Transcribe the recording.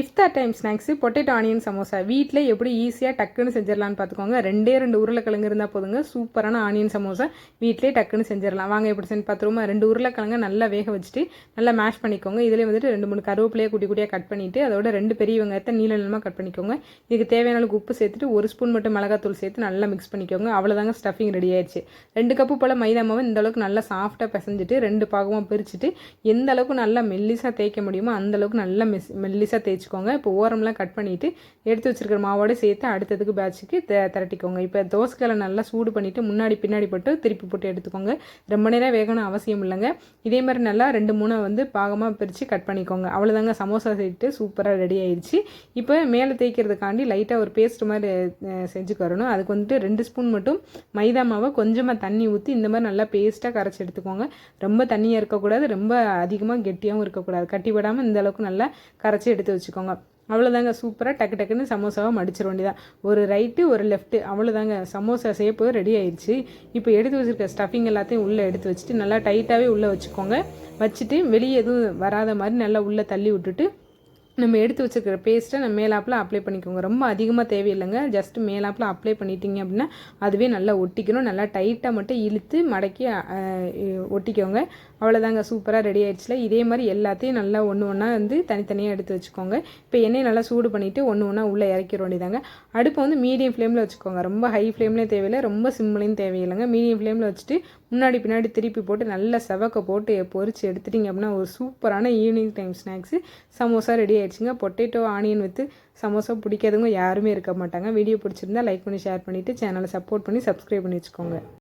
இஃப்தார் time snacks potato onion samosa வீட்டில் எப்படி ஈஸியாக டக்குன்னு செஞ்சிடலான்னு பார்த்துக்கோங்க. ரெண்டு உருளைக்கிழங்கு இருந்தால் போதுங்க, சூப்பரான ஆனியன் சமோசா வீட்டிலே டக்குன்னு செஞ்சிடலாம். வாங்க எப்படி செஞ்சு பார்த்துருவோமா. 2 உருளைக்கிழங்கு நல்லா வேக வச்சுட்டு நல்லா மேஷ் பண்ணிக்கோங்க. இதில் வந்துட்டு 2-3 கருவேப்பிலையை குட்டி குட்டியாக கட் பண்ணிவிட்டு அதோட 2 பெரிய வெங்காயத்தை நீளமாக கட் பண்ணிக்கோங்க. இதுக்கு தேவையான அளவுக்கு உப்பு சேர்த்துட்டு 1 ஸ்பூன் மட்டும் மிளகாத்தூள் சேர்த்து நல்லா மிக்ஸ் பண்ணிக்கோங்க. அவ்வளோதாங்க, ஸ்டஃபிங் ரெடி ஆயிடுச்சு. 2 கப்பு போல் மைதா மாவை இந்த அளவுக்கு நல்லா சாஃப்டாக பிசைஞ்சிட்டு 2 பாகமாக பிரிச்சுட்டு எந்த அளவுக்கு நல்லா மெல்லிசாக தேய்க்க முடியுமோ அந்தளவுக்கு நல்லா மெல்லிசாக தேய்ச்சிக்கோங்க. இப்போ ஓரம்லாம் கட் பண்ணிவிட்டு எடுத்து வச்சிருக்கிற மாவோடு சேர்த்து அடுத்ததுக்கு பேட்சுக்கு திரட்டிக்கோங்க. இப்போ தோசைக்கலை நல்லா சூடு பண்ணிவிட்டு முன்னாடி பின்னாடி போட்டு திருப்பி போட்டு எடுத்துக்கோங்க. ரொம்ப நேரம் வேகணும் அவசியம் இல்லைங்க. இதே மாதிரி நல்லா 2-3 வந்து பாகமாக பிரித்து கட் பண்ணிக்கோங்க. அவ்வளோதாங்க, சமோசா சேர்த்து சூப்பராக ரெடி ஆயிடுச்சு. இப்போ மேலே தேய்க்கிறதுக்காண்டி லைட்டாக ஒரு பேஸ்ட் மாதிரி செஞ்சுக்கறணும். அதுக்கு வந்துட்டு 2 ஸ்பூன் மட்டும் மைதா மாவை கொஞ்சமாக தண்ணி ஊற்றி இந்த மாதிரி நல்லா பேஸ்ட்டாக கரைச்சி எடுத்துக்கோங்க. ரொம்ப தண்ணியாக இருக்கக்கூடாது, ரொம்ப அதிகமாக கெட்டியாகவும் இருக்கக்கூடாது. கட்டி விடாமல் இந்த அளவுக்கு நல்லா கரைச்சி எடுத்து வச்சுக்கோங்க. அவ்வளோதாங்க, சூப்பராக டக்கு டக்குன்னு சமோசாவை மடிச்சிட வேண்டியதான். ஒரு ரைட்டு ஒரு லெஃப்ட்டு, அவ்வளோதாங்க, சமோசா ஷேப்பு ரெடி ஆயிடுச்சு. இப்போ எடுத்து வச்சுருக்க ஸ்டஃபிங் எல்லாத்தையும் உள்ளே எடுத்து வச்சுட்டு நல்லா டைட்டாகவே உள்ளே வச்சுக்கோங்க. வச்சுட்டு வெளியே எதுவும் வராத மாதிரி நல்லா உள்ளே தள்ளி விட்டுட்டு நம்ம எடுத்து வச்சுருக்கிற பேஸ்ட்டை நம்ம மேலாப்பில் அப்ளை பண்ணிக்கோங்க. ரொம்ப அதிகமாக தேவையில்லைங்க, ஜஸ்ட்டு மேலாப்பில் அப்ளை பண்ணிட்டீங்க அப்படின்னா அதுவே நல்லா ஒட்டிக்கணும். நல்லா டைட்டாக மட்டும் இழுத்து மடக்கி ஒட்டிக்கோங்க. அவ்வளோதாங்க, சூப்பராக ரெடி ஆயிடுச்சுல. இதே மாதிரி எல்லாத்தையும் நல்லா ஒன்று ஒன்றா வந்து தனித்தனியாக எடுத்து வச்சுக்கோங்க. இப்போ எண்ணெய் நல்லா சூடு பண்ணிவிட்டு ஒன்று ஒன்றா உள்ளே இறக்கிற வேண்டியதாங்க. அடுப்பை வந்து மீடியம் ஃப்ளேமில் வச்சுக்கோங்க. ரொம்ப ஹை ஃப்ளேம்லேயும் தேவையில்லை, ரொம்ப சிம்லையும் தேவையில்லைங்க. மீடியம் ஃப்ளேமில் வச்சுட்டு முன்னாடி பின்னாடி திருப்பி போட்டு நல்லா செவக்க போட்டு பொரிச்சு எடுத்துட்டிங்க அப்படின்னா ஒரு சூப்பரான evening time snacks samosa ready ஆயிடுச்சுங்க. பொட்டேட்டோ ஆனியன் வித்து சமோசா பிடிக்காதவங்க யாருமே இருக்க மாட்டாங்க. வீடியோ பிடிச்சிருந்தா லைக் பண்ணி ஷேர் பண்ணிவிட்டு சேனலை சப்போர்ட் பண்ணி சப்ஸ்கிரைப் பண்ணி வச்சுக்கோங்க.